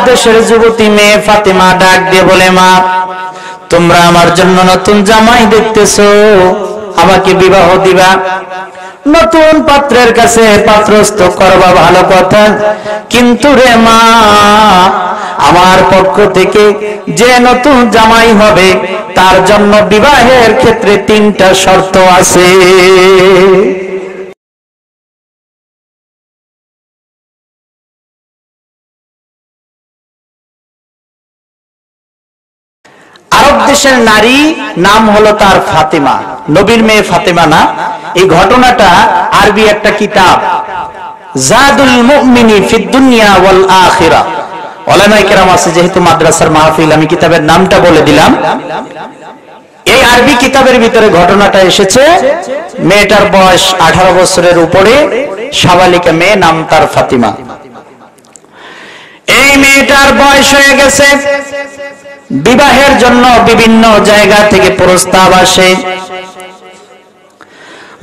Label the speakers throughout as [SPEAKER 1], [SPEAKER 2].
[SPEAKER 1] দেশের যুবতী মেয়ে ফাতেমা ডাক দিয়ে বলে, মা তোমরা আমার জন্য নতুন জামাই দেখতেছো, আমাকে বিবাহ দিবা, নতুন পাত্রের কাছে পাত্রস্থ করবা, ভালো কথা, কিন্তু রে মা আমার পক্ষ থেকে যে নতুন জামাই হবে তার জন্য বিবাহের ক্ষেত্রে 3টা শর্ত আছে। আরব দেশের নারী, নাম হলো তার ফাতেমা, নবীর মেয়ে ফাতেমা না। এই ঘটনাটা আরবি একটা কিতাব জাদুল মুমিনি ফিদ দুনিয়া ওয়াল আখিরা, উলামায়ে কেরাম আছে, যেহেতু মাদ্রাসার মাহফিল আমি কিতাবের নামটা বলে দিলাম। এই আরবি কিতাবের ভিতরে ঘটনাটা এসেছে, মেয়েটার বয়স 18 বছরের উপরে, সাবালিকা মেয়ে, নাম তার ফাতেমা। এই মেয়েটার বয়স হয়ে গেছে, বিবাহের জন্য বিভিন্ন জায়গা থেকে প্রস্তাব আসে,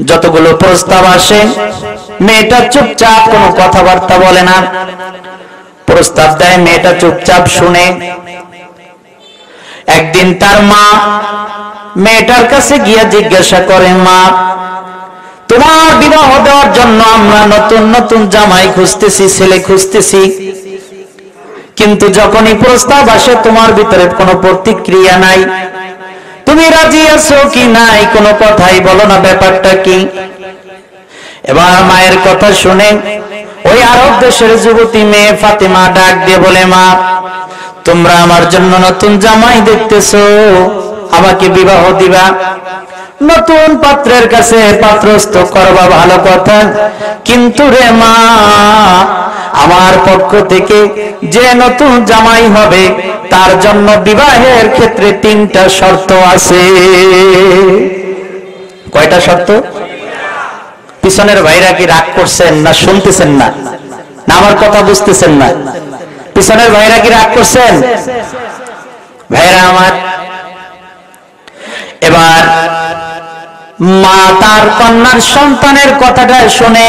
[SPEAKER 1] যতগুলো প্রস্তাব আসে মেয়েটা চুপচাপ কোনো কথাবার্তা বলে না। প্রস্তাব দেয়, মেয়েটা চুপচাপ শুনে। একদিন তার মা মেয়েটার কাছে গিয়ে জিজ্ঞাসা করে, মা তোমার বিবাহ দেওয়ার জন্য আমরা নতুন নতুন জামাই খুঁজতেছি, ছেলে খুঁজতেছি, কিন্তু যখনই প্রস্তাব আসে তোমার ভিতরে কোনো প্রতিক্রিয়া নাই, তুমি রাজি আছো কি নাই কোনো কথাই বলো না, ব্যাপারটা কি? এবার মায়ের কথা শুনে ওই আরব দেশের যুবতী মেয়ে ফাতেমা ডাক দিয়ে বলে, মা তোমরা আমার জন্য নতুন জামাই দেখতেছো, আমাকে বিবাহ দিবা, নতুন পাত্রের কাছে পাত্রস্থ করবা, ভালো কথা, কিন্তু রে মা আমার পক্ষ থেকে যে নতুন জামাই হবে তার জন্য বিবাহের ক্ষেত্রে 3টা শর্ত আছে। কয়টা শর্ত? পিছনের ভাইরা কি রাগ করছেন না শুনতেছেন না, না আমার কথা বুঝতেছেন না? পিছনের ভাইরা কি রাগ করছেন? ভাইরা আমার, এবার মা তার কন্যার সন্তানের কথাটা শুনে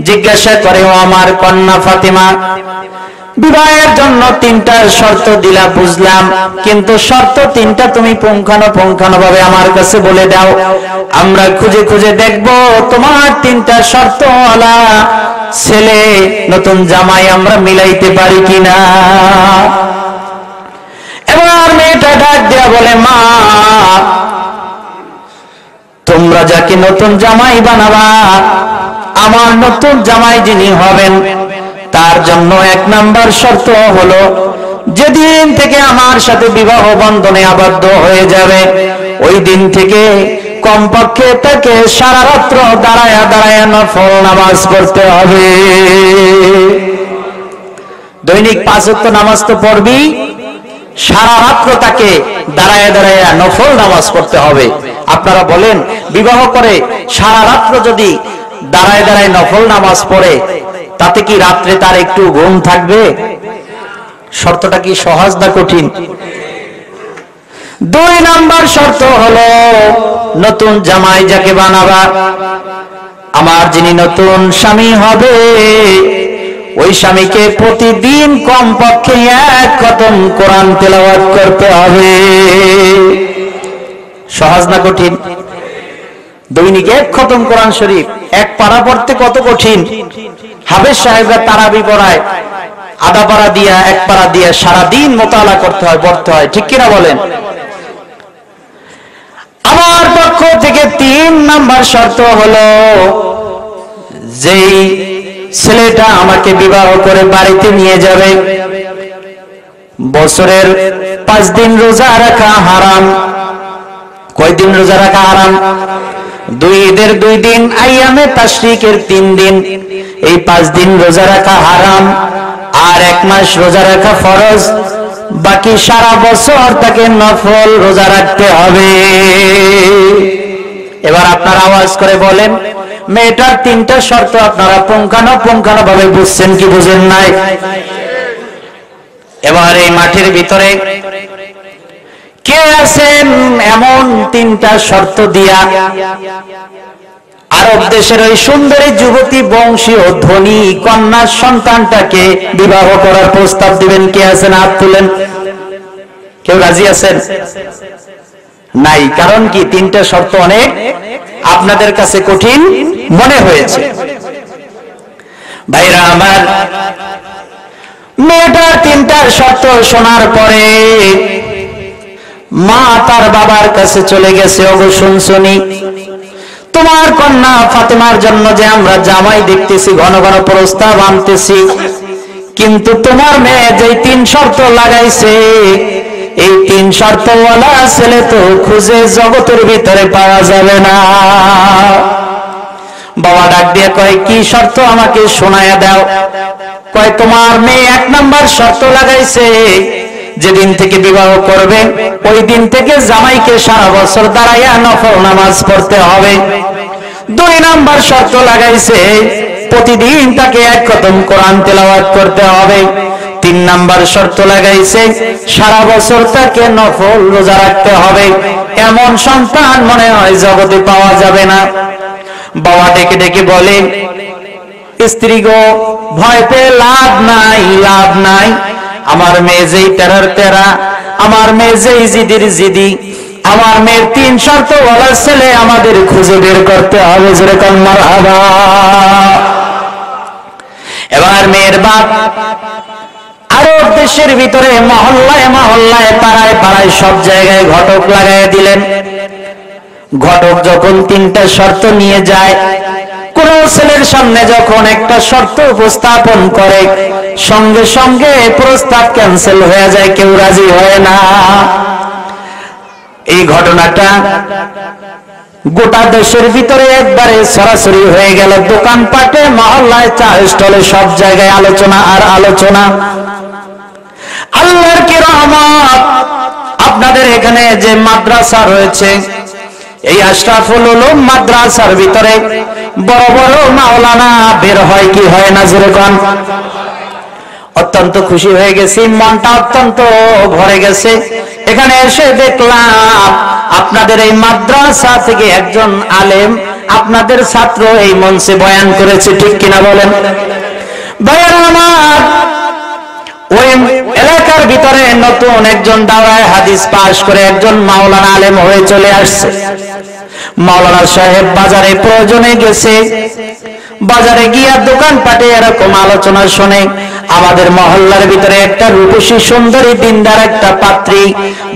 [SPEAKER 1] জিজ্ঞাসা করে, ও আমার কন্যা ফাতেমা, বিবাহের জন্য 3টা শর্ত দিলা বুঝলাম, কিন্তু শর্ত 3টা তুমি পুঙ্খানুপুঙ্খানুভাবে আমার কাছে বলে দাও, আমরা খুঁজে খুঁজে দেখবো তোমার 3টা শর্তওয়ালা ছেলে নতুন জামাই আমরা মিলাইতে পারি কিনা। এবার মেয়েটা ডাক দেয়া বলে, মা তোমরা যাকে নতুন জামাই বানাবা, আমার নতুন জামাই যিনি হবেন তার জন্য 1 নাম্বার শর্ত হলো, যেদিন থেকে আমার সাথে বিবাহ বন্ধনে আবদ্ধ হয়ে যাবে ওই দিন থেকে কমপক্ষে তাকে সারা রাত্র দাঁড়ায়া দাঁড়ায়া নফল নামাজ পড়তে হবে। দৈনিক 5 ওয়াক্ত নামাজ তো পড়বি, সারা রাত্র তাকে দাঁড়ায়া দাঁড়ায়া নফল নামাজ পড়তে হবে। আপনারা বলেন, বিবাহ করে সারা রাত্র যদি দাঁড়ায় দাঁড়ায় নফল নামাজ পড়ে তাতে কি রাত্রে তার একটু ঘুম থাকবে? শর্তটা কি সহজ না কঠিন? 2 নাম্বার শর্ত হলো, নতুন জামাই যাকে বানাবা, আমার যিনি নতুন স্বামী হবে ওই স্বামীকে প্রতিদিন কমপক্ষে 1 খতম কোরআন তেলাওয়াত করতে হবে। সহজ না কঠিন? দৈনিক 1 খতম কোরআন শরীফ, 1 পারা পড়তে কত কঠিন। হাফেজ সাহেবরা তারাবি পড়ায়, আধা পারা দিয়া 1 পারা দিয়া সারাদিন মোতালা করতে হয়, পড়তে হয়, ঠিক কিনা বলেন? আমার পক্ষ থেকে 3 নাম্বার শর্ত হলো, যেই ছেলেটা আমাকে বিবাহ করে বাড়িতে নিয়ে যাবে বছরের 5 দিন রোজা রাখা হারাম। কয়দিন রোজা রাখা হারাম? 2 ঈদের 2 দিন, আইয়ামে তাশরিকের 3 দিন, এই 5 দিন রোজা রাখা হারাম, আর 1 মাস রোজা রাখা ফরজ, বাকি সারা বছর তাকে নফল রোজা রাখতে হবে। এবার আপনারা আওয়াজ করে বলেন, মেয়েটার 3টা শর্ত আপনারা পুঙ্খানুপুঙ্খানুভাবে বুঝছেন কি বুঝেন নাই? এবার এই মাঠের ভিতরে কে আছেন এমন 3টা শর্ত দিয়া আরব দেশের ওই সুন্দরী যুবতী বংশীয় ধনী কন্যার সন্তানটাকে বিবাহ করার প্রস্তাব দিবেন। কে আছেন? হাত তুলেন। কেউ রাজি আছেন? নাই। কারণ কি? তিনটা শর্ত অনেক আপনাদের কাছে কঠিন মনে হয়েছে। ভাইরা আমার, মেয়েটার তিনটা শর্ত শোনার পরে মা তার বাবার কাছে চলে গেছে। ওগো শুনছনি, তোমার কন্যা ফাতেমার জন্য যে আমরা জামাই দেখতেছি, ঘন ঘন প্রস্তাব আনতেছি, কিন্তু তোমার মেয়ে যে তিন শর্ত লাগাইছে, এই তিন শর্তওয়ালা ছেলে তো খুঁজে জগতের ভিতরে পাওয়া যাবে না। বাবা ডাক দিয়ে কয়, কি শর্ত আমাকে শোনায়া দাও। কয়, তোমার মেয়ে এক নাম্বার শর্ত লাগাইছে, যেদিন থেকে বিবাহ করবে ওই দিন থেকে জামাইকে সারা বছর দাঁড়াইয়া নফল নামাজ পড়তে হবে। দুই নাম্বার শর্ত লাগাইছে, প্রতিদিন তাকে এক খতম কোরআন তেলাওয়াত করতে হবে। তিন নাম্বার শর্ত লাগাইছে, সারা বছর তাকে নফল রোজা রাখতে হবে। এমন সন্তান মনে হয় জগতে পাওয়া যাবে না। বাবা ডেকে ডেকে বলে, স্ত্রী গো, ভয় পেয়ে লাভ নাই, লাভ নাই। আমার মেয়ে যেই তেরার তেরা, আমার মেয়ে যেই জিদির জিদি, আমার মেয়ের তিন শর্ত ওয়ালা ছেলে আমাদের খুঁজে বের করতে হবে। যেরকম মারহাবা। এবার মেয়ের বাপ আরব দেশের ভিতরে মহল্লায় মহল্লায় পাড়ায় পাড়ায় সব জায়গায় ঘটক লাগাই দিলেন। ঘটক যখন তিনটা শর্ত নিয়ে যায়, কোন ছেলের সামনে যখন একটা শর্ত উপস্থাপন করে, সঙ্গে সঙ্গে প্রস্তাব ক্যান্সেল হয়ে যায়, কেউ রাজি হয় না। এই ঘটনাটা গোটা দেশের ভিতরে একবারে সরাসরি হয়ে গেল। দোকানপাটে, মহল্লায়, চা স্টলে, সব জায়গায় আলোচনা আর আলোচনা। আল্লাহর কি রহমত, আপনাদের এখানে যে মাদ্রাসা রয়েছে, এই আশরাফুল উলুম মাদ্রাসার ভিতরে বড় বড় মাওলানা বের হয় কি হয় না? যেরকম অত্যন্ত খুশি হয়ে গেছি, মনটা অত্যন্ত ভরে গেছে। এখানে এসে দেখলাম আপনাদের এই মাদ্রাসা থেকে একজন আলেম আপনাদের ছাত্র এই মঞ্চে বয়ান করেছে, ঠিক কিনা বলেন? ভাইয়েরা আমার, ওই এলাকার ভিতরে নতুন একজন দাওরায়ে হাদিস পাশ করে একজন মাওলানা আলেম হয়ে চলে আসছে। মাওলানা সাহেব বাজারে প্রয়োজনে গেছে, বাজারে গিয়া দোকানপাটে এরকম আলোচনা শুনে আমাদের মহল্লার ভিতরে একটা রূপসী সুন্দরী দিনদার একটা পাত্রী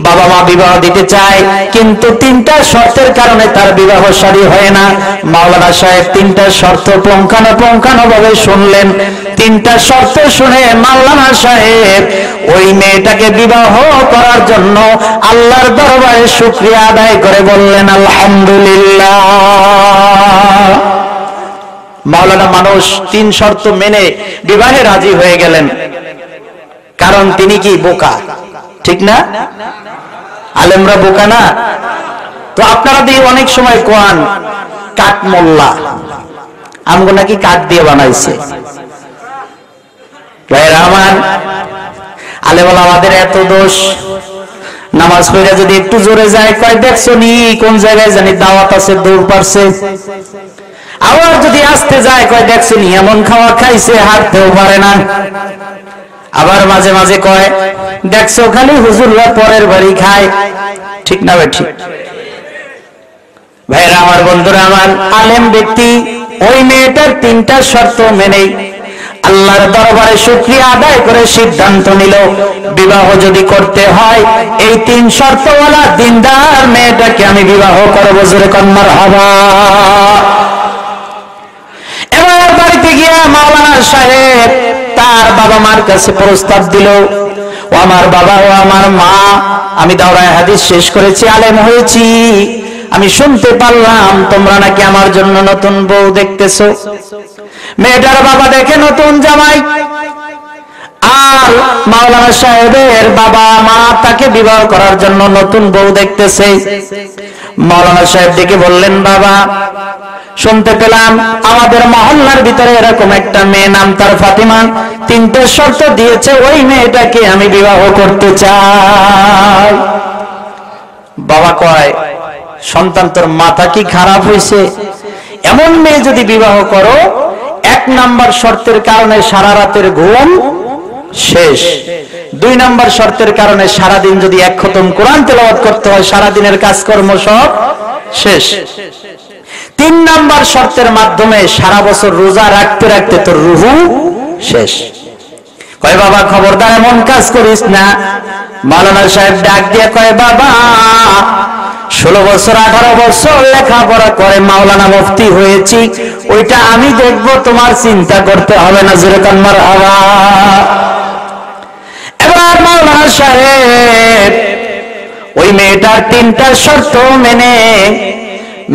[SPEAKER 1] বাবা মা বিবাহ দিতে চায়, কিন্তু তিনটা শর্তের কারণে তার বিবাহ শাদী হয় না। মাওলানা সাহেব তিনটা শর্ত পুঙ্খানুপুঙ্খানুভাবে শুনলেন। তিনটা শর্ত শুনে মাওলানা সাহেব ওই মেয়েটাকে বিবাহ করার জন্য আল্লাহর দরবারে শুকরিয়া আদায় করে বললেন, আলহামদুলিল্লাহ। মাওলানা মানুষ তিন শর্ত মেনে বিবাহে রাজি হয়ে গেলেন, কারণ তিনি কি বোকা? ঠিক না? আলেমরা বোকা না? তো আপনারা দিয়ে অনেক সময় কোয়ান কাঠ মোল্লা, আমগো নাকি কাঠ দিয়ে বানাইছে। ভাইরা আমার, আলেমওয়ালা আমাদের এত দোষ। নামাজ পড়ে যদি একটু জোরে যায়, কয় দেখছো নি কোন জায়গায় জানি দাওয়াত আছে, দৌড় পারছে। আবার যদি আসতে যায়, কয় দেখছো নি এমন খাওয়া খাইছে, হাঁটতেও পারে না। আবার মাঝে মাঝে কয় দেখছো খালি হুজুররা পরের বাড়ি খায়। ঠিক না ভাই? ঠিক। ভাইরা আমার, বন্ধুরা আমার, আলেম ব্যক্তি ওই মেয়েটার তিনটা শর্ত মেনে আল্লাহর দরবারে শুকরিয়া আদায় করে সিদ্ধান্ত নিল, বিবাহ যদি করতে হয় এই তিন শর্তওয়ালা দিনদার মেয়েটাকে আমি বিবাহ করব। জোরে কোন মারহাবা। এবার বাড়িতে গিয়ে মাওলানা সাহেব তার বাবা মার কাছে প্রস্তাব দিল, ও আমার বাবা, ও আমার মা, আমি দাওরায়ে হাদিস শেষ করেছি, আলেম হয়েছি, আমি শুনতে পারলাম তোমরা নাকি আমার জন্য নতুন বউ দেখতেছো। মেয়েটার বাবা দেখে নতুন জামাই, আর মাওলানা সাহেবের বাবা মা তাকে বিবাহ করার জন্য নতুন বউ দেখতেছে। মাওলানা সাহেব ডেকে বললেন, বাবা, শুনতে পেলাম আমাদের মহল্লার ভিতরে এরকম একটা মেয়ে, নাম তার ফাতিমা, তিনটে শর্ত দিয়েছে, ওই মেয়েটাকে আমি বিবাহ করতে চাই। বাবা কয়, সন্তান তোর মাথা কি খারাপ হয়েছে? এমন মেয়ে যদি বিবাহ করো, 1 নাম্বার শর্তের কারণে সারা রাতের ঘুম শেষ, 2 নাম্বার শর্তের কারণে সারাদিন যদি 1 খতম কোরআন তেলাওয়াত করতে হয়, সারাদিনের কাজকর্ম সব শেষ, 3 নাম্বার শর্তের মাধ্যমে সারা বছর রোজা রাখতে রাখতে তোর রুহু শেষ। কয় বাবা খবরদার এমন কাজ করিস না। মাওলানা সাহেব ডাক দিয়ে কয় বাবা 16 বছর 18 বছর লেখাপড়া করে মাওলানা মুফতি হয়েছি, ওইটা আমি দেখব, তোমার চিন্তা করতে হবে না। জোরে কান মারহাবা। এবার মাওলানা সাহেব ওই মেয়েটার 3টা শর্ত মেনে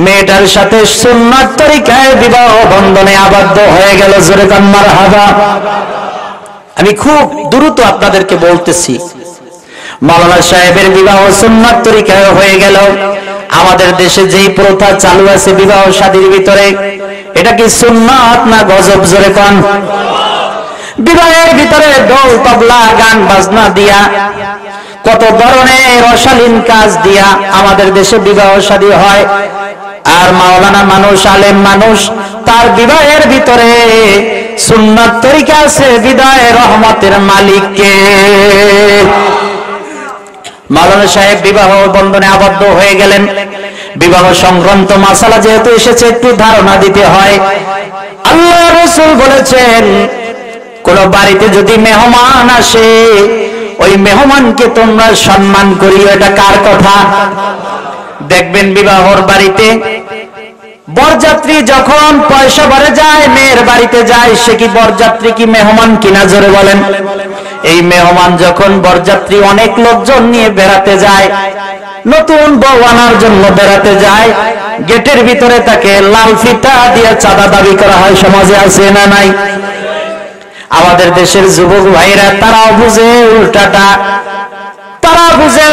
[SPEAKER 1] মেয়েটার সাথে সুন্নাত তরিকায় বিবাহ বন্ধনে আবদ্ধ হয়ে গেল। জোরে কান মারহাবা। আমি খুব দ্রুত আপনাদেরকে বলতেছি, মাওলানা সাহেবের বিবাহ সুন্নাত তরিকায় হয়ে গেল। আমাদের দেশে যেই প্রথা চালু আছে বিবাহ শাদীর ভিতরে, এটা কি সুন্নাত না গজব? জোরে কোন। বিবাহের ভিতরে ঢোল তবলা গান বাজনা দিয়া, কত ধরনের অশালীন কাজ দিয়া আমাদের দেশে বিবাহ শাদী হয়। আর মাওলানা মানুষ, আলেম মানুষ, তার বিবাহের ভিতরে সুন্নাত তরিকা আছে। বিদায় রহমতের মালিক কে? মাওলানা সাহেব বিবাহ বন্ধনে আবদ্ধ হয়ে গেলেন। বিবাহ সংক্রান্ত মাসালা যেহেতু এসেছে, একটু ধারণা দিতে হয়। আল্লাহ রাসূল বলেছেন, কোন বাড়িতে যদি মেহমান আসে, ওই মেহমানকে তোমরা সম্মান করিও। এটা কার কথা? দেখবেন বিবাহর বাড়িতে বরযাত্রী যখন পয়সা ভরে যায়, মেয়ের বাড়িতে যায়, সে কি বরযাত্রী কি মেহমান কিনা? জোরে বলেন। এই মেহমান যখন বরযাত্রী অনেক লোকজন নিয়ে বেড়াতে যায়, নতুন বউ আনার জন্য বেড়াতে যায়, গেটের ভিতরে তাকে লাল ফিতা দিয়ে চাঁদা দাবি করা হয়। সমাজে আছে না নাই? আমাদের দেশের যুবক ভাইরা তারাও বুঝে উল্টাটা, তারা বুঝে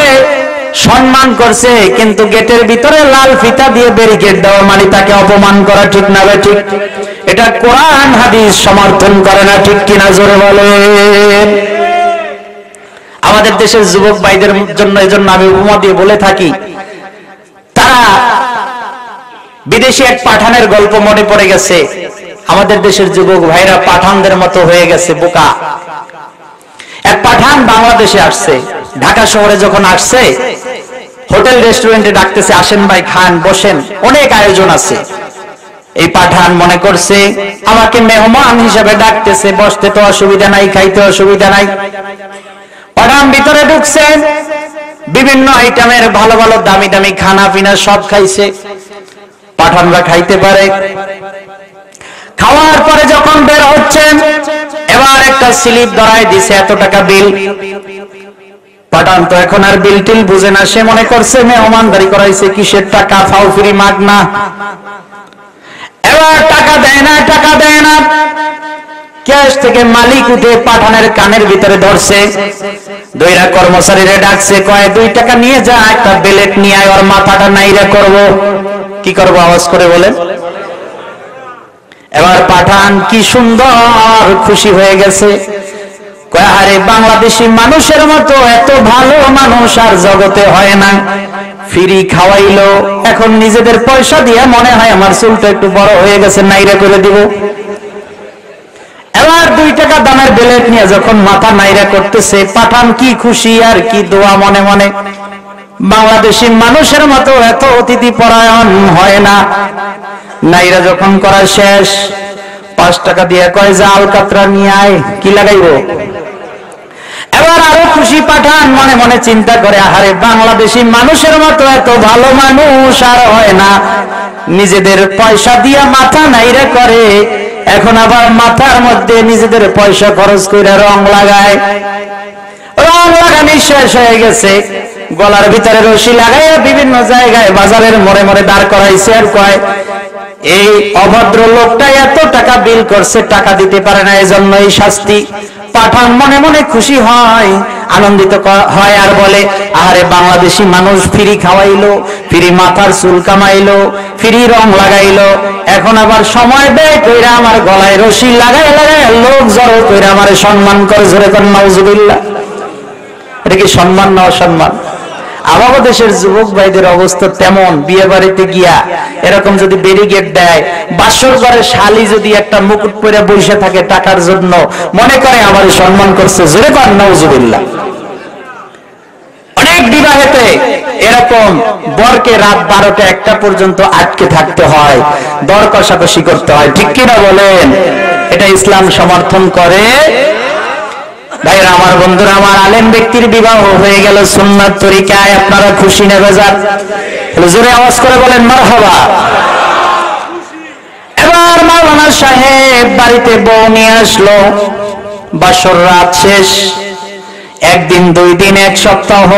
[SPEAKER 1] সম্মান করছে, কিন্তু গেটের ভিতরে লাল ফিতা দিয়ে ব্যারিকেড দেওয়া মানে তাকে অপমান করা। ঠিক না ভাই? ঠিক। এটা কোরআন হাদিস সমর্থন করে না। ঠিক কিনা? জোরে বলেন। আমাদের দেশের যুবক ভাইদের জন্য এজন্য আমি উপমা দিয়ে বলে থাকি, তারা বিদেশি এক পাঠানের গল্প মনে পড়ে গেছে। আমাদের দেশের যুবক ভাইরা পাঠানদের মতো হয়ে গেছে, বোকা। এক পাঠান বাংলাদেশে আসছে, ঢাকা শহরে যখন আসছে, হোটেল রেস্টুরেন্টে ডাকতেছে, আসেন ভাই খান, বসেন, অনেক আয়োজন আছে। এই পাঠান মনে করছে আমাকে মেহমান হিসেবে ডাকতেছে, বসতে তো অসুবিধা নাই, খাইতে অসুবিধা নাই। পাঠান ভিতরে ঢুকছে, বিভিন্ন আইটেমের ভালো ভালো দামি দামি খানা পিনা সব খাইছে, পাঠানরা খাইতে পারে। খাওয়ার পরে যখন বের হচ্ছেন, এবার একটা স্লিপ ধরায় দিছে, এত টাকা বিল। পাঠান তো এখন আর বিল টিল বুঝে না, সে মনে করছে মেহমানদারি করাইছে, কিসের টাকা, ফাও ফ্রি মাগনা। এবার টাকা দেয় না, টাকা দেয় না। ক্যাশ থেকে মালিক উঠে পাঠানের কানের ভিতরে ধরছে, দুইটা কর্মচারীরা ডাকছে, কয় 2 টাকা নিয়ে যা, একটা বেলেট নিয়ে আয়, ওর মাথাটা নাইরা করব। কি করব? আওয়াজ করে বলেন। এবার পাঠান কি সুন্দর খুশি হয়ে গেছে, কয় আরে বাংলাদেশি মানুষের মতো এত ভালো মানুষ আর জগতে হয় না। ফ্রি খাওয়াইলো, এখন নিজেদের পয়সা দিয়ে মনে হয় আমার চুলটা একটু বড় হয়ে গেছে, নাইরা করে দিব। এবার 2 টাকা দামের বেলেট নিয়ে যখন মাথা নাইরা করতেছে, পাঠান কি খুশি আর কি দোয়া মনে মনে। বাংলাদেশি মানুষের মতো এত অতিথি পরায়ণ হয় না। নাইরা যখন করা শেষ, 5 টাকা দিয়ে কয় যে আলকাতরা নিয়ে আয়, কি লাগাইব। এবার আরো খুশি পাঠান, মনে মনে চিন্তা করে, আরে বাংলাদেশি মানুষের মতো এত ভালো মানুষ আর হয় না। নিজেদের পয়সা দিয়ে মাথা নাইরা করে, এখন আবার মাথার মধ্যে নিজেদের পয়সা খরচ করে রং লাগায়। রং লাগানি শেষ হয়ে গেছে, গলার ভিতরে রশি লাগাইয়া বিভিন্ন জায়গায় বাজারের মোড়ে মোড়ে দাঁড় করাইছে। আর কয় এই অভদ্র লোকটা এত টাকা বিল করছে, টাকা দিতে পারে না, এজন্য এই শাস্তি। পাঠান মনে মনে খুশি হয়, আনন্দিত হয়, আর বলে আরে বাংলাদেশি মানুষ ফ্রি খাওয়াইলো, ফ্রি মাথার চুল কামাইলো, ফ্রি রং লাগাইলো, এখন আবার সময় ব্যয় কইরা আমার গলায় রশি লাগাই লাগাই লোক জড়ো কইরা আমারে সম্মান করে। জোরে কর নাউজুবিল্লাহ। এটা কি সম্মান না অসম্মান? আমাদের দেশের যুবক ভাইদের অবস্থা তেমন, বিয়ে বাড়িতে গিয়া এরকম যদি ব্যারিকেড দেয়, বাসর ঘরে শালি যদি একটা মুকুট পরে বসে থাকে টাকার জন্য, মনে করে আমার সম্মান করছে, জোরে কর নাউজুবিল্লাহ। অনেক বিবাহেতে এরকম বরকে রাত 12টা 1টা পর্যন্ত আটকে থাকতে হয়, দর কষাকষি করতে হয়, ঠিক কিনা বলেন? এটা ইসলাম সমর্থন করে? ভাইরা আমার, বন্ধুরা আমার, আলেম ব্যক্তির বিবাহ হয়ে গেল সুন্নাত তরিকায়, আপনারা খুশি না বেজার? জোরে আওয়াজ করে বলেন মারহাবা। এবার মাওলানা সাহেব বাড়িতে বউ নিয়ে আসলো, বাসর রাত শেষ, একদিন, 2 দিন, 1 সপ্তাহ,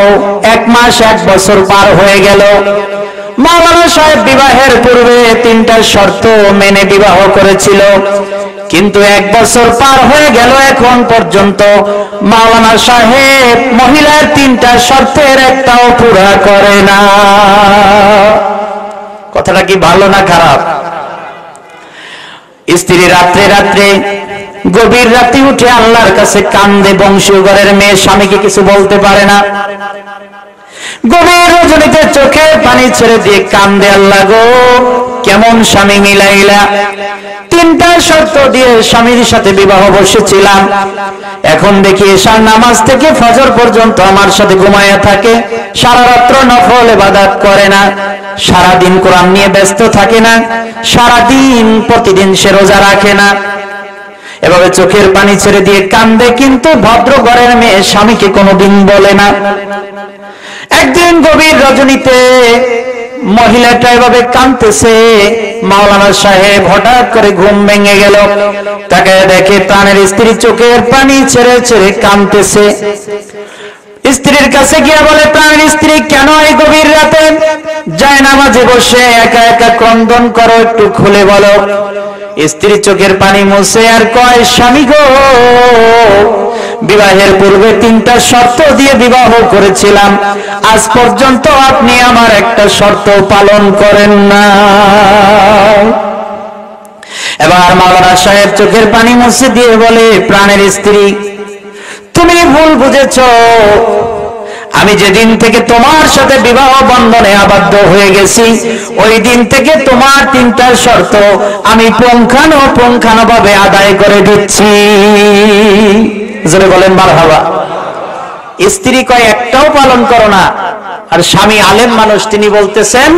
[SPEAKER 1] 1 মাস, 1 বছর পার হয়ে গেল। মাওলানা সাহেব বিবাহের পূর্বে 3টা শর্ত মেনে বিবাহ করেছিল, কিন্তু 1 বছর পার হয়ে গেল, এখন পর্যন্ত মাওলানা সাহেব মহিলার 3টা শর্তের একটাও পুরা করে না। কথাটা কি ভালো না খারাপ? স্ত্রী রাত্রে রাত্রে গভীর রাতে উঠে আল্লাহর কাছে কান্দে, বংশীয় ঘরের মেয়ে স্বামীকে কিছু বলতে পারে না, গভীর রজনীতে চোখে পানি ছেড়ে দিয়ে কান্দে, আল্লাহ গো কেমন স্বামী মিলাইলা, 3টা শর্ত দিয়ে স্বামীর সাথে বিবাহ বসেছিলাম, এখন দেখি এশার নামাজ থেকে ফজর পর্যন্ত আমার সাথে ঘুমায়া থাকে, সারা রাত্র নফল ইবাদত করে না, সারাদিন কোরআন নিয়ে ব্যস্ত থাকে না, সারাদিন প্রতিদিন সে রোজা রাখে না। এভাবে চোখের পানি ছেড়ে দিয়ে কান্দে, কিন্তু ভদ্র ঘরের মেয়ে স্বামীকে কোনোদিন বলে না। একদিন গভীর রজনীতে মহিলাটা এভাবে কাঁদতেছে, মাওলানা সাহেব হঠাৎ করে ঘুম ভেঙে গেল, তাকে দেখে প্রাণের স্ত্রী চোখের পানি ছেড়ে ছেড়ে কাঁদতেছে। স্ত্রীর কাছে গিয়ে বলে, প্রাণের স্ত্রী কেন এই গভীর রাতে যায় নামাজে বসে একা একা ক্রন্দন করো, একটু খুলে বলো। স্ত্রী চোখের পানি মুছে আর কয়, স্বামী গো, বিবাহের পূর্বে 3টা শর্ত দিয়ে বিবাহ করেছিলাম, আজ পর্যন্ত আপনি আমার একটা শর্ত পালন করেন না। এবার মাওলানা সাহেব চোখের পানি মুছে দিয়ে বলে, প্রাণের স্ত্রী তুমি ভুল বুঝেছ, আমি যেদিন থেকে তোমার সাথে বিবাহ বন্ধনে আবদ্ধ হয়ে গেছি, ওই দিন থেকে তোমার 3টা শর্ত আমি পুঙ্খানুপুঙ্খানুভাবে আদায় করে দিচ্ছি। জোরে বলেন মারহাবা। স্ত্রী কয়, একটাও পালন করো না, আর স্বামী আলেম মানুষ, তিনি বলতেছেন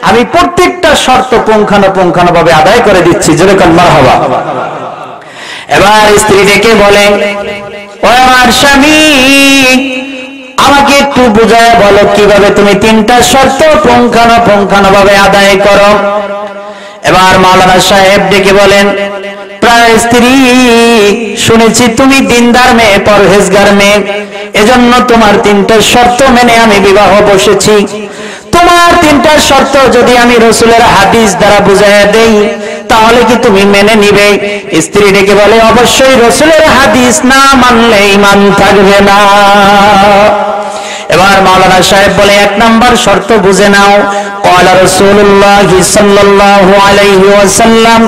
[SPEAKER 1] আমি প্রত্যেকটা শর্ত পুঙ্খানুপুঙ্খানুভাবে আদায় করে দিচ্ছি। জোরে বলেন মারহাবা। এবার স্ত্রী ডেকে বলে, ও আমার স্বামী, আমাকে একটু বুঝায় বলো কিভাবে তুমি 3টা শর্ত পুঙ্খানুপুঙ্খানুভাবে আদায় করো। এবার মাওলানা সাহেব ডেকে বলেন, প্রায় স্ত্রী, শুনেছি তুমি দিনদার মেয়ে, পরহেজগার মেয়ে, এজন্য তোমার 3টা শর্ত মেনে আমি বিবাহ বসেছি। তোমার 3টা শর্ত যদি আমি রাসূলের হাদিস দ্বারা বুঝাইয়া দেই, তাহলে কি তুমি মেনে নিবে? স্ত্রী ডেকে বলে, অবশ্যই, রাসূলের হাদিস না মানলে ঈমান থাকবে না। এবার মাওলানা সাহেব বলে, 1 নাম্বার শর্ত বুঝে নাও। قال رسول الله صلى الله عليه وسلم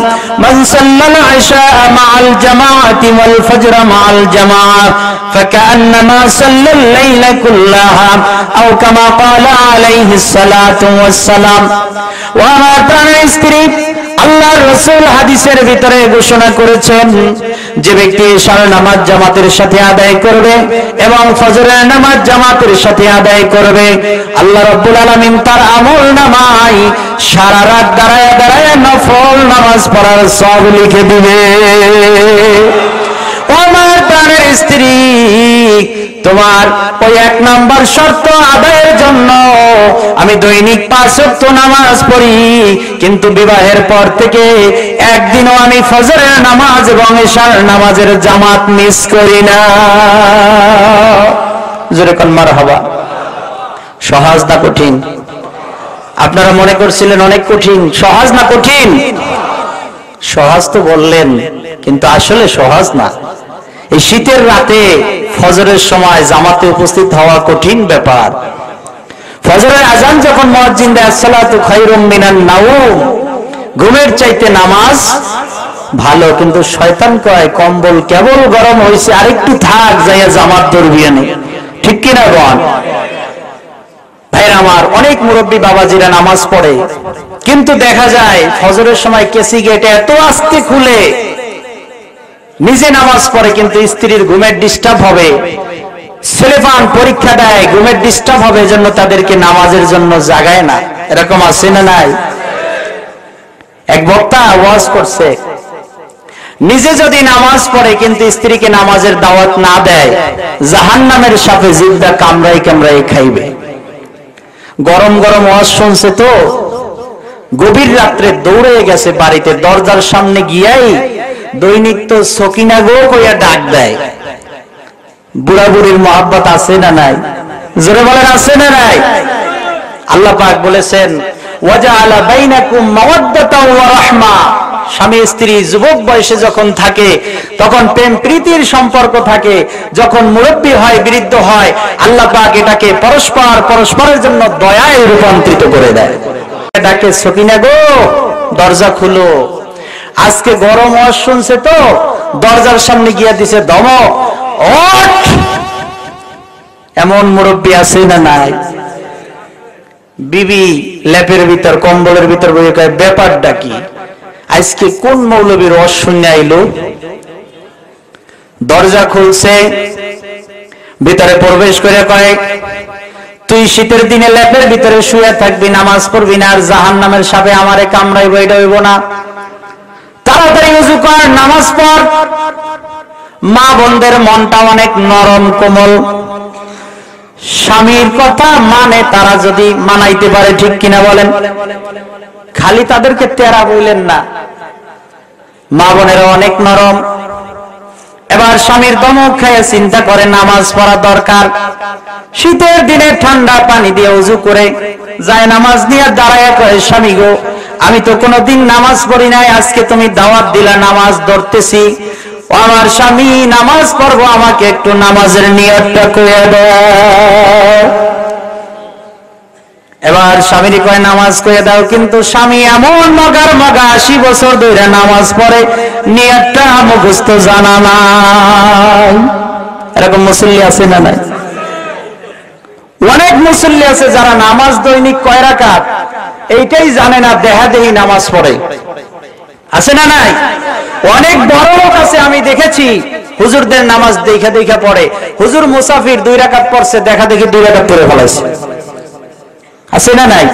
[SPEAKER 1] من صلى العشاء مع الجماعة والفجر مع الجماعة فكأنما صلى الليل كلها أو كما قال عليه الصلاة والسلام। وما প্রাণের স্ত্রী, আল্লাহর রাসূল হাদিসের ভিতরে ঘোষণা করেছেন, যে ব্যক্তি এশার নামাজ জামাতের সাথে আদায় করবে এবং ফজরের নামাজ জামাতের সাথে আদায় করবে, আল্লাহ রাব্বুল আলামিন তার আমলনামায় সারা রাত দাঁড়ায় দাঁড়ায় নফল নামাজ পড়ার সওয়াব লিখে দিবে। আমার প্রাণের স্ত্রী, তোমার ওই 1 নাম্বার শর্ত আদায়ের জন্য আমি দৈনিক 5 ওয়াক্ত নামাজ পড়ি, কিন্তু বিবাহের পর থেকে একদিনও আমি ফজরের নামাজ এবং এশার নামাজের জামাত মিস করি না। জোরে কোন মারহাবা। সহজ না কঠিন? আপনারা মনে করছিলেন অনেক কঠিন, সহজ না কঠিন? সহজ তো বললেন, কিন্তু আসলে সহজ না। এই শীতের রাতে ফজরের সময় জামাতে উপস্থিত হওয়া কঠিন ব্যাপার। ফজরের আজান যখন মুয়াজ্জিন দেয়, আসসালাতু খায়রুম মিনান নাওম, ঘুমের চাইতে নামাজ ভালো, কিন্তু শয়তান কয় কম্বল কেবল গরম হয়েছে, আরেকটু থাক, যাইয়া জামাত ধরবি না। ঠিক কিনা বল? আমার, অনেক মুরব্বী বাবাজিরা নামাজ পড়ে, কিন্তু দেখা যায় ফজরের সময় কেসি গেটে এত আস্তে খুলে, নিজে নামাজ পড়ে কিন্তু স্ত্রীর ঘুমের ডিস্টার্ব হবে, ছেলেপান পরীক্ষা দেয়, ঘুমের ডিস্টার্ব হবে, জন্য তাদেরকে নামাজের জন্য জাগায় না। এরকম আছে না নাই? এক বক্তা ওয়াজ করছে, নিজে যদি নামাজ পড়ে কিন্তু স্ত্রীকে নামাজের দাওয়াত না দেয়, জাহান্নামের সাপে জিব্বা কামড়াই কামড়াই খাইবে। গরম গরম ওয়াজ শুনছে তো, গভীর রাত্রে দৌড়ে গেছে বাড়িতে, দরজার সামনে গিয়াই দৈনিক তো সকিনা গো কইয়া ডাক দেয়। বুড়া বুড়ির মহব্বত আছে না নাই? জোরে বলেন আছে না নাই? আল্লাহ পাক বলেছেন ওয়াজআলা বাইনাকুম মাওয়াদ্দাতাও ওয়া রাহমা। স্বামী স্ত্রী যুবক বয়সে যখন থাকে তখন প্রেম প্রীতির সম্পর্ক থাকে, যখন মুরব্বী হয়, বৃদ্ধ হয়, আল্লাহ পাক এটাকে পরস্পরের জন্য দয়ায় রূপান্তরিত করে দেয়। ডাকে সকিনা গো দরজা খুলো। আজকে গরম ওয়াজ শুনছে তো, দরজার সামনে গিয়া দিছে ধমক, ওঠ। এমন মুরব্বী আছে না নাই? বিবি লেপের ভিতর কম্বলের ভিতর বসে কয় ব্যাপারটা কি, আজকে কোন মৌলবীর ওয়াজ শুনে আইলো? দরজা খুলছে, ভিতরে প্রবেশ করে কয় তুই শীতের দিনে লেপের ভিতরে শুয়ে থাকবি, নামাজ পড়বি না, আর জাহান্নামের সাপে আমারে কামড়াইবো, এটা হইব না। তাড়াতাড়ি ওযু কর, নামাজ পড়। মা বোনদের মনটা অনেক নরম কোমল, স্বামীর কথা মানে তারা যদি মানাইতে পারে, ঠিক কিনা বলেন? খালি তাদেরকে তেরা বললেন না, মা বোনেরা অনেক নরম। এবার স্বামীর দমক খেয়ে চিন্তা করে নামাজ পড়া দরকার। শীতের দিনে ঠান্ডা পানি দিয়ে ওযু করে যায় নামাজ নিয়ে দাঁড়ায় কয় স্বামী গো, আমি তো কোনোদিন নামাজ পড়ি নাই, আজকে তুমি দাওয়াত দিলা, নামাজ ধরতেছি। আমার স্বামী নামাজ পড়বো, আমাকে একটু নামাজের নিয়তটা কইয়া দাও। এবার স্বামীর কয় নামাজ কইয়া দাও, কিন্তু স্বামী এমন মগার মগা 80 বছর ধরে নামাজ পড়ে, নিয়তটা মুখস্থ জানা নাই। এরকম মুসল্লি আছে না নাই? অনেক মুসল্লি আছে যারা নামাজ দৈনিক কয় রাকাত এইটাই জানে না, দেহাদেহি নামাজ পড়ে। আছে না নাই? অনেক বড় লোক আছে, আমি দেখেছি হুজুরদের নামাজ দেখা দেখা পড়ে। হুজুর মুসাফির 2 রাকাত পড়ছে, দেখা দেখি 2 রাকাত পড়ে ফেলাইছে। আছে না নাই?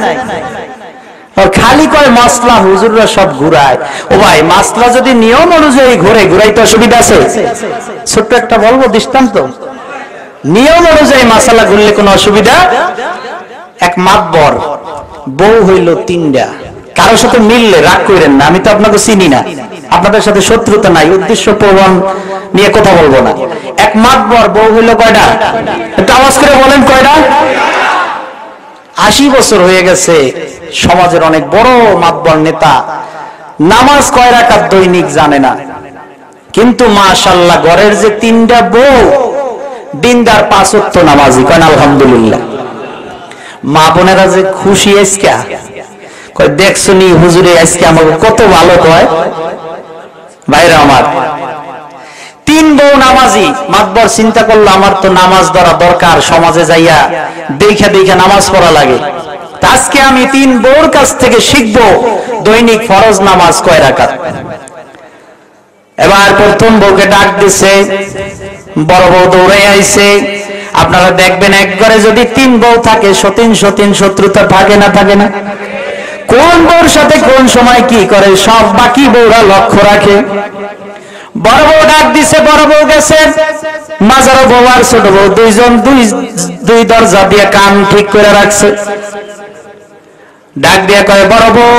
[SPEAKER 1] খালি কয় মাসলা, হুজুররা সব ঘুরায়। ও ভাই, মাসলা যদি নিয়ম অনুযায়ী ঘুরে, ঘুরাইতে অসুবিধা আছে? ছোট্ট একটা বলবো দৃষ্টান্ত, নিয়ম অনুযায়ী মাসালা ঘুরলে কোনো অসুবিধা। এক মাতবর বউ হইল 3টা, কারোর সাথে মিললে রাগ করেন না, আমি তো আপনাকে চিনি না, আপনাদের সাথে শত্রুতা নাই, উদ্দেশ্য প্রবণ নিয়ে কথা বলবো না। এক মাতবর বউ হইল কয়টা? একটু আওয়াজ করে বলেন কয়টা? 80 বছর হয়ে গেছে, সমাজের অনেক বড় মাতবর নেতা, নামাজ কয় রাকাত দৈনিক জানে না, কিন্তু মাশাআল্লাহ ঘরের যে 3টা বউ দিনদার 5 ওয়াক্ত নামাজি, কয় আলহামদুলিল্লাহ। মা বোনেরা যে খুশি আজকে, কয় দেখছনি হুজুরে আজকে আমাকে কত ভালো। কয় ভাইরা আমার, 3 বউ নামাজি, মাতবর চিন্তা করলো আমার তো নামাজ ধরা দরকার, সমাজে যাইয়া দেখা দেখা নামাজ পড়া লাগে, আজকে আমি 3 বউর কাছ থেকে শিখবো দৈনিক ফরজ নামাজ কয় রাকাত। এবার প্রথম বউকে ডাক দিছে, বড় বউ দৌড়ে আইছে। আপনারা দেখবেন এক ঘরে যদি 3 বউ থাকে, সতীন শত্রুতা থাকে না? থাকে না? কোন বউর সাথে কোন সময় কি করে সব বাকি বউরা লক্ষ্য রাখে। বড় বউ ডাক দিছে, বড় বউ গেছে, মাঝারো বউ আর ছোট বউ দুইজন দুই দরজা দিয়ে কান ঠিক করে রাখছে। ডাক দিয়ে কয় বড় বউ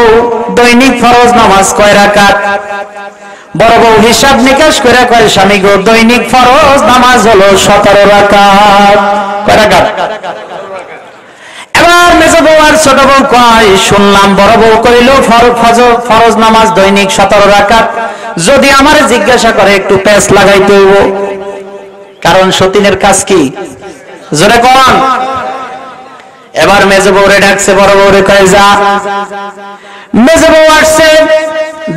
[SPEAKER 1] দৈনিক ফরজ নামাজ কয় রাকাত? বড় বউ হিসাব নিকাশ করে কয় স্বামী গো দৈনিক ফরজ নামাজ হলো 17 রাকাত। কয় রাকাত? এবার মেজ বউ আর ছোট বউ কয় শুনলাম বড় বউ কইল ফরজ নামাজ দৈনিক 17 রাকাত, যদি আমার জিজ্ঞাসা করে একটু পেঁচ লাগাইতে হইব, কারণ সতীনের কাজ কি? জোরে কোন? এবার মেজ বউরে ডাকছে, বড় বউরে কয় যা। মেজ বউ আসছে,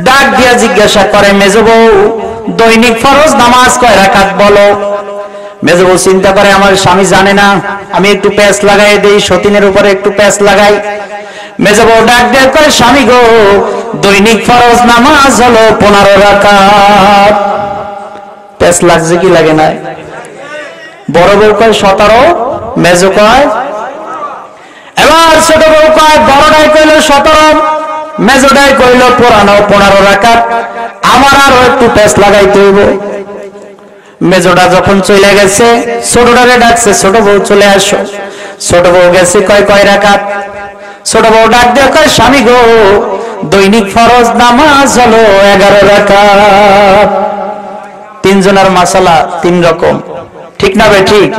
[SPEAKER 1] ডাক দিয়া জিজ্ঞাসা করে মেজ বউ দৈনিক ফরজ নামাজ কয় রাকাত বলো? মেজ বউ চিন্তা করে আমার স্বামী জানে না, আমি একটু প্যাঁচ লাগাই দেই, সতীনের উপরে একটু প্যাঁচ লাগাই। মেজ বউ ডাক ডাক করে, স্বামী গো, দৈনিক ফরজ নামাজ হলো 15 রাকাত। প্যাঁচ লাগছে কি লাগে না? বড় বউ কয় 17, মেজ কয়। এবার ছোট বউ কয়, বড়টাই কইল 17, মেজটাই কইল 15 রাকাত, আমার আরো একটু প্যাঁচ লাগাইতে হইব। মেজটা যখন চলে গেছে, ছোটটারে ডাকছে, ছোট বউ চলে আসো। ছোট বউ গেছে, কয় রাকাত? ছোট বউ ডাক দিয়ে কয়, স্বামী গো, দৈনিক ফরজ নামাজ হলো 11 রাকাত। তিনজনের মাসালা 3 রকম, ঠিক না ভাই? ঠিক।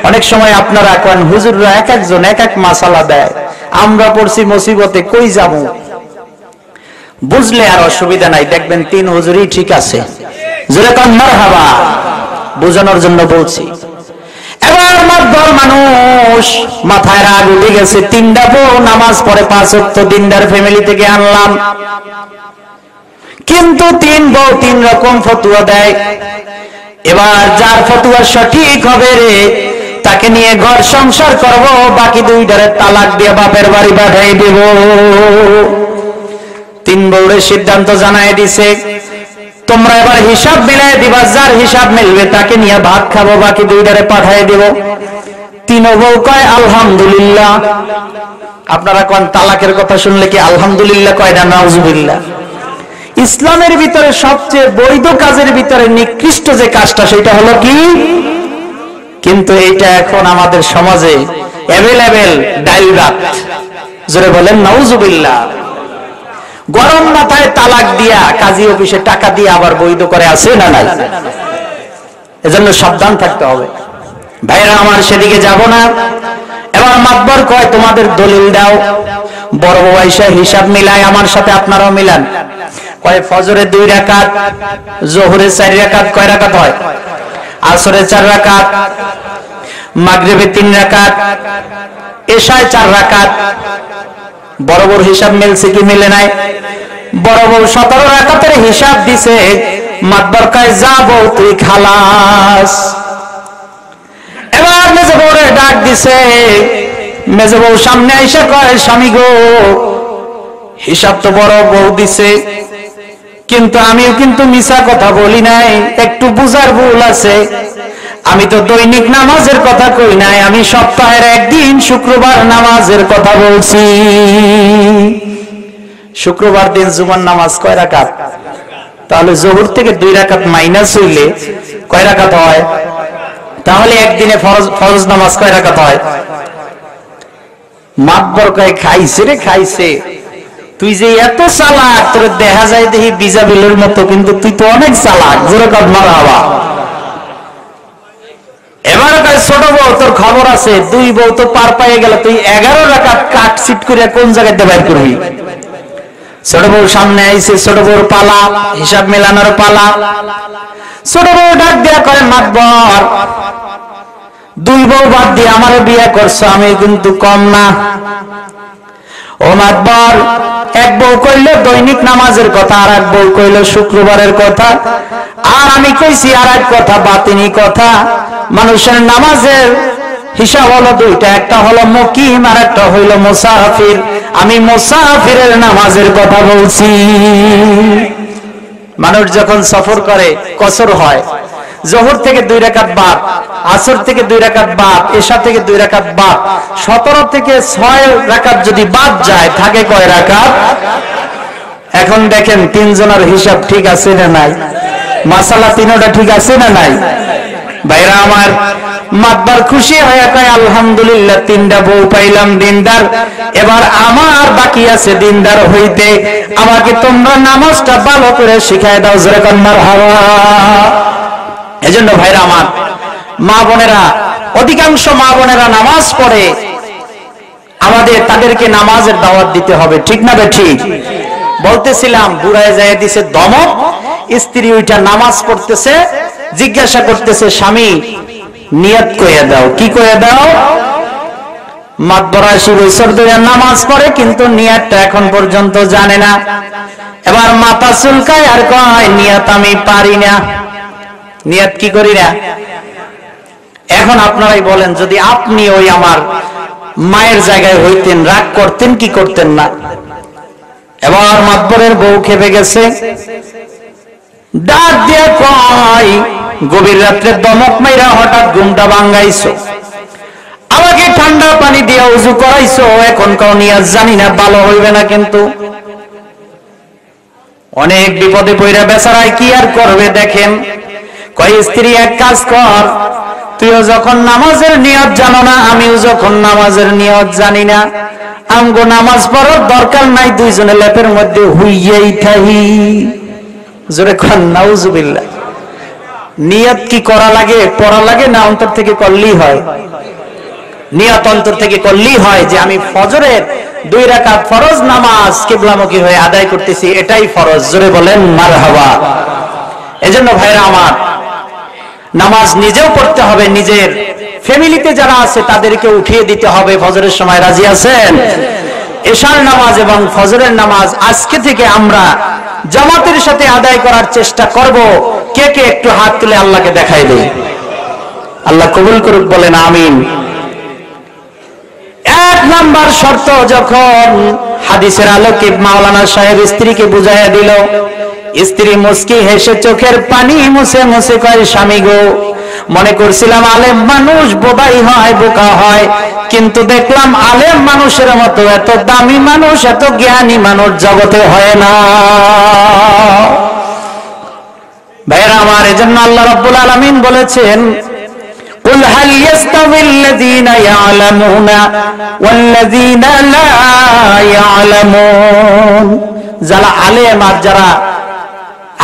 [SPEAKER 1] অনেক সময় আপনারা কোন হুজুররা এক একজন এক এক মাসালা দেয়, আমরা পড়ছি মুসিবতে, কই যাব? বুঝলে আর অসুবিধা নাই, দেখবেন 3 হুজুরই ঠিক আছে। জোরে কোন মারহাবা, বোঝানোর জন্য বলছি। এবার মাতবর মানুষ, মাথায় রাগ উঠে গেছে, 3টা বউ নামাজ পড়ে 5 ওয়াক্ত, দিনদার ফ্যামিলি থেকে আনলাম, কিন্তু 3 বউ 3 রকম ফতোয়া দেয়। এবার যার ফতোয়া সঠিক হবে রে, তাকে নিয়ে ঘর সংসার করব, বাকি 2টারে তালাক দিয়ে বাপের বাড়ি পাঠিয়ে দেব। 3 বউরে সিদ্ধান্ত জানায় দিছে, তোমরা এবার হিসাব মিলাই দিবা, যার হিসাব মিলবে তাকে নিয়ে ভাত খাবো, বাকি 2টারে পাঠিয়ে দেব। 3 বউ কয় আলহামদুলিল্লাহ। আপনারা কোন তালাকের কথা শুনলে কি আলহামদুলিল্লাহ কয় না নাউজুবিল্লাহ? ইসলামের ভিতরে সবচেয়ে বৈধ কাজের ভিতরে নিকৃষ্ট যে কাজটা, সেটা হলো কি? কিন্তু এটা এখন আমাদের সমাজে অ্যাভেলেবেল ডাইল ভাত। জোরে বলেন নাউজুবিল্লাহ। গরম মাথায় তালাক দিয়া কাজী অফিসে টাকা দিয়ে আবার বৈধ করে, আছে না নাই? এজন্য সাবধান থাকতে হবে ভাইরা আমার, সেদিকে যাব না। এবার মাতবর কয়, তোমাদের দলিল দাও। বড় বউ আয়েশা হিসাব মিলায়, আমার সাথে আপনারাও মিলান। কয় ফজরে 2 রাকাত, যোহরে 4 রাকাত, কয় রাকাত হয়? আসরে 4 রাকাত, মাগরিবে 3 রাকাত, এশায় 4 রাকাত। বড় বউর হিসাব মিলছে কি মিলে নাই? বড় বউ 17 রাকাতের হিসাব দিছে। মাতবর কয়, যা বউ তুই খালাস। এবার মেজ বউরে ডাক দিছে। মেজ বউ সামনে আইসা কয়, স্বামী গো, হিসাব তো বড় বউ দিছে, কিন্তু আমিও কিন্তু মিছা কথা বলি নাই, একটু বুঝার ভুল আছে। আমি তো দৈনিক নামাজের কথা কই নাই, আমি সপ্তাহের একদিন শুক্রবার নামাজের কথা বলছি। শুক্রবার দিন জুমার নামাজ কয় রাকাত? তাহলে যোহর থেকে 2 রাকাত মাইনাস হইলে কয় রাকাত হয়? তাহলে একদিনে ফরজ নামাজ কয় রাকাত হয়? মাতবর কয়, খাইছে রে খাইছে, তুই যে এত চালাক, তোর দেখা যায় দেখি বিজাবিলের মতো, কিন্তু তুই তো অনেক চালাক। জোরে কর মারহাবা। এবার কয়, ছোট বউ তোর খবর আছে, 2 বউ তো পার পেয়ে গেল, তুই 11 রাকাত কাট সিট করে কোন জায়গাতে বাইর করবি? ছোট বউ সামনে আইছে, ছোট বউর পালা, হিসাব মেলানোর পালা। ছোট বউ ডাক দেয়া করে, মাতবর, 2 বউ বাদ দিয়ে আমারে বিয়ে করছো, আমি কিন্তু কম না। ও মাতবর, 1 বউ কইল দৈনিক নামাজের কথা, আর 1 বউ কইল শুক্রবারের কথা, আর আমি কইছি আর 1 কথা, বাতিনি কথা। মানুষের নামাজের হিসাব হলো 2টা, একটা হলো মুকিম আর একটা হইল মুসাফির। আমি মুসাফিরের নামাজের কথা বলছি। মানুষ যখন সফর করে কসর হয়, যোহর থেকে 2 রাকাত বাদ, আসর থেকে 2 রাকাত বাদ, এশা থেকে 2 রাকাত বাদ, 17 থেকে 6 রাকাত যদি বাদ যায়, থাকে কয় রাকাত? এখন দেখেন 3 জনের হিসাব ঠিক আছে না নাই? মাসালা 3টা ঠিক আছে না নাই? ভাইরা আমার, মাতবার খুশি হয়ে কয়, আলহামদুলিল্লাহ, 3টা বউ পাইলাম দিনদার, এবার আমার বাকি আছে দিনদার হইতে, আমাকে তোমরা নামাজটা ভালো করে শিখায় দাও। জোরে কর মারহাবা। এজন্য ভাইরা আমার, মা বোনেরা, অধিকাংশ মা বোনেরা নামাজ পড়ে, আমাদের তাদেরকে নামাজের দাওয়াত দিতে হবে, ঠিক না বে ঠিক? বলতেছিলাম, বুড়ায় যায় দিছে দমক, স্ত্রী ওইটা নামাজ পড়তেছে, জিজ্ঞাসা করতেছে, স্বামী নিয়ত কইয়া দাও। কি কইয়া দাও? মাতবর 80 বছর ধরে নামাজ পড়ে, কিন্তু নিয়তটা এখন পর্যন্ত জানে না। এবার মাথা চুলকায় আর কয়, নিয়ত আমি পারি না। নিয়ত কি করি না? এখন আপনারাই বলেন, যদি আপনি ওই আমার মায়ের জায়গায় হইতেন, রাগ করতেন কি করতেন না? এবার মাতবরের বউ খেপে গেছে, ডাক দিয়ে কয়, গভীর রাত্রে দমক মাইরা হঠাৎ ঘুমটা ভাঙ্গাইছো, আমাকে ঠান্ডা পানি দিয়ে উজু করাইছো, এখন কাউ নিয়াজ জানি না, ভালো হইবে না কিন্তু। অনেক বিপদে পড়া বেচারায় কি আর করবে দেখেন। কয় স্ত্রী এক কাজ কর, তুইও যখন নামাজের নিয়ত জানো না, আমিও যখন নামাজের নিয়ত জানি না, আমগো নামাজ পড়ার দরকার নাই, দুইজনে লেপের মধ্যে হুইয়াই থাকি। জোরে খান নাউজুবিল্লাহ। নিয়ত কি করা লাগে, পড়া লাগে না অন্তর থেকে করলেই হয়? নিয়ত অন্তর থেকে করলেই হয় যে আমি ফজরের 2 রাকাত ফরজ নামাজ কিবলামুখী হয়ে আদায় করতেছি, এটাই ফরজ। জোরে বলেন মারহাবা। এজন্য ভাইরা আমার, নামাজ নিজেও পড়তে হবে, নিজের ফ্যামিলিতে যারা আছে তাদেরকে উঠিয়ে দিতে হবে ফজরের সময়। রাজি আছেন? এশার নামাজ এবং ফজরের নামাজ আজকে থেকে আমরা জামাতের সাথে আদায় করার চেষ্টা করব। কে কে একটু হাত তুলে আল্লাহকে দেখাই দেই। আল্লাহ কবুল করুক, বলেন আমিন। 1 নাম্বার শর্ত যখন হাদিসের আলোকে মাওলানা সাহেব স্ত্রীকে বুঝাইয়া দিল, স্ত্রী মুস্কি হেসে চোখের পানি মুছে মুছে কয়, স্বামী গো, মনে করছিলাম আলেম মানুষ বোবাই হয়, বোকা হয়, কিন্তু দেখলাম আলেম মানুষের মতো এত দামি মানুষ, এত জ্ঞানী মানুষ জগতে হয় না। ভাইরা আমার, এজন্য আল্লাহ রাব্বুল আলামিন বলেছেন, কুল হাল ইয়াস্তাবিল্লাযীনা ইয়ালামুনা ওয়াল্লাযীনা লা ইয়ালামুন। যারা আলেম আর যারা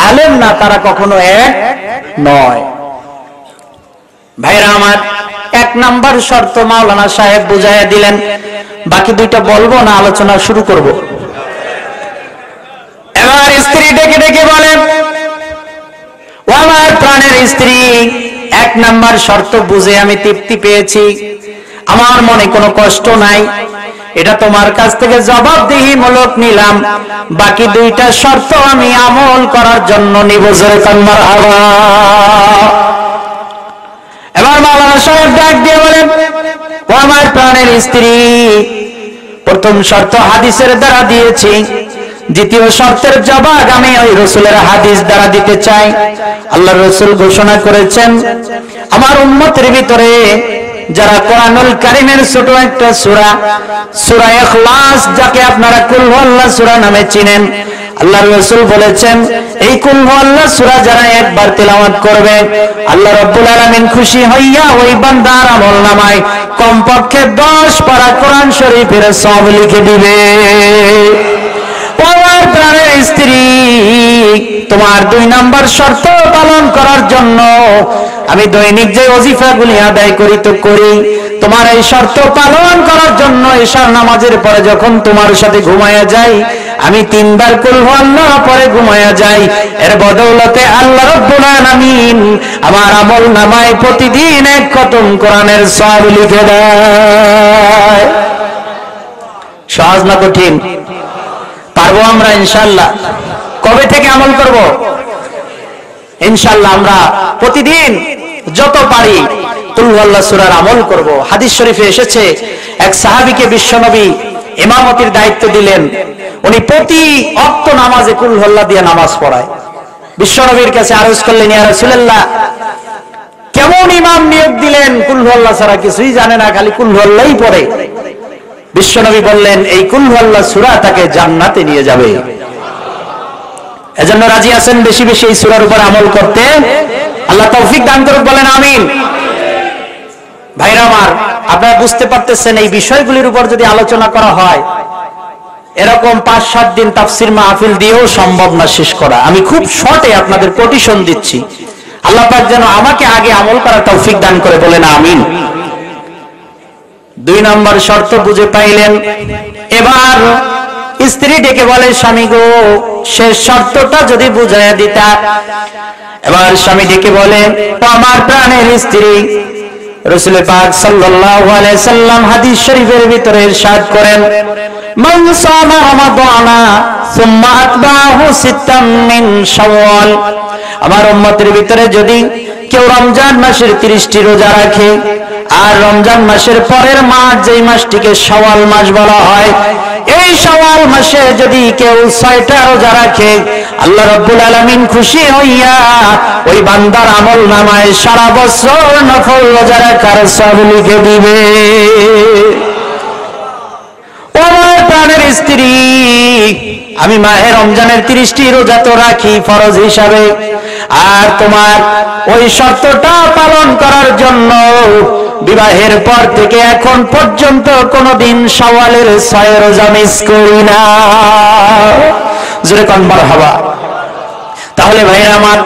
[SPEAKER 1] আলেম না, তারা কখনো এক নয়। ভাইরা আমার, 1 নাম্বার শর্ত মাওলানা সাহেব বুঝাইয়া দিলেন। বাকি 2টা বলবো না, আলোচনা শুরু করব। এবার স্ত্রী ডেকে ডেকে বলেন, ও আমার প্রাণের স্ত্রী, 1 নাম্বার শর্ত বুঝে আমি তৃপ্তি পেয়েছি, আমার মনে কোনো কষ্ট নাই, এটা তোমার কাছ থেকে জবাবদিহিমূলক নিলাম। বাকি 2টা শর্ত আমি আমল করার জন্য নিব। জোরে কান মারহাবা। এবার মাওলানা সাহেব ডাক দিয়ে বলেন, ও আমার প্রাণের স্ত্রী, প্রথম শর্ত হাদিসের দ্বারা দিয়েছি, দ্বিতীয় শর্তের জবাব আমি ওই রাসূলের হাদিস দ্বারা দিতে চাই। আল্লাহর রাসূল ঘোষণা করেছেন, আমার উম্মতের ভিতরে যারা কোরআনুল কারীমের ছোট একটা সূরা, সূরা ইখলাস, যাকে আপনারা কুল হুয়াল্লাহ সূরা নামে চিনেন, আল্লাহর রাসূল বলেছেন, এই কুল হুয়াল্লাহ সূরা যারা একবার তেলাওয়াত করবে, আল্লাহ রাব্বুল আলামিন খুশি হইয়া ওই বান্দার আমলনামায় কমপক্ষে 10 পারা কোরআন শরীফের সওয়াব লিখে দিবে। আমার প্রাণের স্ত্রী, তোমার 2 নাম্বার শর্ত পালন করার জন্য আমি দৈনিক যে ওজিফাগুলি আদায় করি তো করি, তোমার এই শর্ত পালন করার জন্য এশার নামাজের পরে যখন তোমার সাথে ঘুমায়া যাই, আমি 3 বার কুল হুয়াল্লাহ পরে ঘুমায়া যাই। এর বদৌলতে আল্লাহ রাব্বুল আলামিন আমার আমল নামায় প্রতিদিন 1 খতম কোরআনের সওয়াব লিখে দেয়। সহজ না কঠিন? পারবো আমরা ইনশাআল্লাহ। কবে থেকে আমল করব? ইনশাআল্লাহ আমরা প্রতিদিন যত পারি কুল হুয়াল্লাহ সূরার আমল করব। হাদিস শরীফে এসেছে, এক সাহাবীকে বিশ্বনবী ইমামতির দায়িত্ব দিলেন, উনি প্রতি ওয়াক্ত নামাজে কুল হুয়াল্লাহ দিয়ে নামাজ পড়ায়। বিশ্বনবীর কাছে আরজ করলেন, ইয়া রাসূলুল্লাহ, কেমন ইমাম নিয়োগ দিলেন, কুল হুয়াল্লাহ ছাড়া কিছুই জানে না, খালি কুল হুয়াল্লাহই পড়ে। বিশ্বনবী বললেন, এই কুল হুয়াল্লাহ সূরা তাকে জান্নাতে নিয়ে যাবে। এজন্য রাজি আছেন বেশি বেশি এই সূরার উপর আমল করতে? আল্লাহ তৌফিক দান করুক, বলেন আমিন। ভাইরা আমার, আপনারা বুঝতে পারতেছেন, এই বিষয়গুলির উপর যদি আলোচনা করা হয়, এরকম 5-7 দিন তাফসীর মাহফিল দিয়েও সম্ভব না শেষ করা। আমি খুব শর্টে আপনাদের কোটেশন দিচ্ছি। আল্লাহ পাক যেন আমাকে আগে আমল করার তৌফিক দান করে, বলেন আমিন। 2 নম্বর শর্ত বুঝে পাইলেন। এবার স্ত্রী ডেকে বলে, স্বামী গো, শেষ শর্তটা যদি বুঝাইয়া দিতা। এবার স্বামী ডেকে বলে, ও আমার প্রাণের স্ত্রী, রাসূল পাক সাল্লাল্লাহু আলাইহি সাল্লাম হাদিস শরীফের ভিতরে ইরশাদ করেন, মান সামা রমাদানা সুম্মা আতবাহু সিত্তাম মিন শাওয়াল, আমার উম্মতের ভিতরে যদি কেউ রমজান মাসের 30টি রোজা রাখে আর রমজান মাসের পরের মাস যেই মাসটিকে শাওয়াল মাস বলা হয়, এই শাওয়াল মাসে যদি কেউ 6টা রোজা রাখে, আল্লাহ রাব্বুল আলামিন খুশি হইয়া ওই বান্দার আমলনামায় সারা বছর নফল রোজা রাখার সওয়াব লিখে দিবে। ও আমার প্রাণের স্ত্রী, আমি মাহে রমজানের 30টি রোজা তো রাখি ফরজ হিসাবে, আর তোমার ওই শর্তটা পালন করার জন্য বিবাহের পর থেকে এখন পর্যন্ত কোনদিন শাওয়ালের 6 রোজা মিস করি না। জোরে কোন মারহাবা। তাহলে ভাইরা আমার,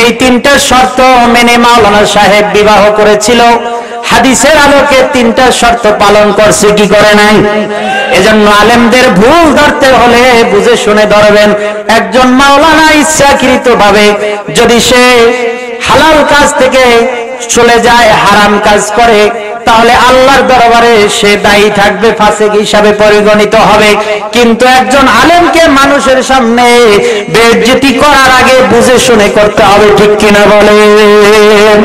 [SPEAKER 1] এই 3টা শর্ত মেনে মাওলানা সাহেব বিবাহ করেছিল। হাদিসের আলোকে 3টা শর্ত পালন করছে কি করে নাই? এজন্য আলেমদের ভুল ধরতে হলে বুঝে শুনে ধরবেন। একজন মাওলানা ইচ্ছাকৃতভাবে যদি সে হালাল কাজ থেকে চলে যায়, হারাম কাজ করে, তাহলে আল্লাহর দরবারে সে দায়ী থাকবে, ফাসিক হিসাবে পরিগণিত হবে। কিন্তু একজন আলেমকে মানুষের সামনে বেইজ্জতি করার আগে বুঝে শুনে করতে হবে, ঠিক কিনা বলেন?